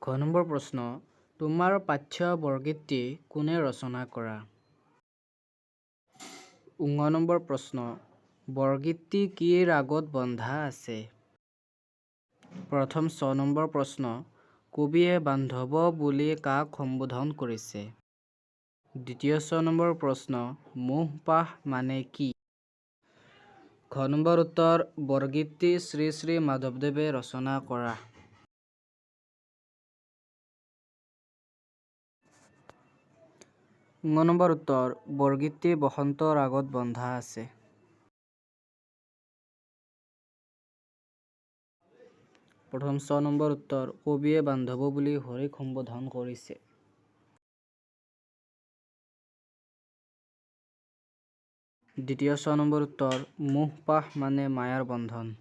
ঘ নম্বৰ প্ৰশ্ন, তোমাৰ পাঠ্য বৰগীতটি কোনে ৰচনা কৰা? ঙ নম্বৰ প্ৰশ্ন, বৰগীতটি কি ৰাগত বন্ধা আছে? প্ৰথম ৬ নম্বৰ প্ৰশ্ন, কবিয়ে বান্ধৱ বুলি কাক সম্বোধন কৰিছে? দ্বিতীয় ৬ নম্বৰ প্ৰশ্ন, মোহ-পাশ মানে কি? ঘ নম্বৰ উত্তৰ, বৰগীতটি শ্ৰী শ্ৰী মাধৱদেৱে ৰচনা কৰা। ঙ নম্বৰ উত্তৰ, বৰগীতটি বসন্ত ৰাগত বন্ধা আছে। প্ৰথম ৬ নম্বৰ উত্তৰ, কবিয়ে বান্ধৱ বুলি হৰিক সম্বোধন কৰিছে। দ্বিতীয় ৬ নম্বৰ উত্তৰ, মোহ-পাশ মানে মায়াৰ বন্ধন।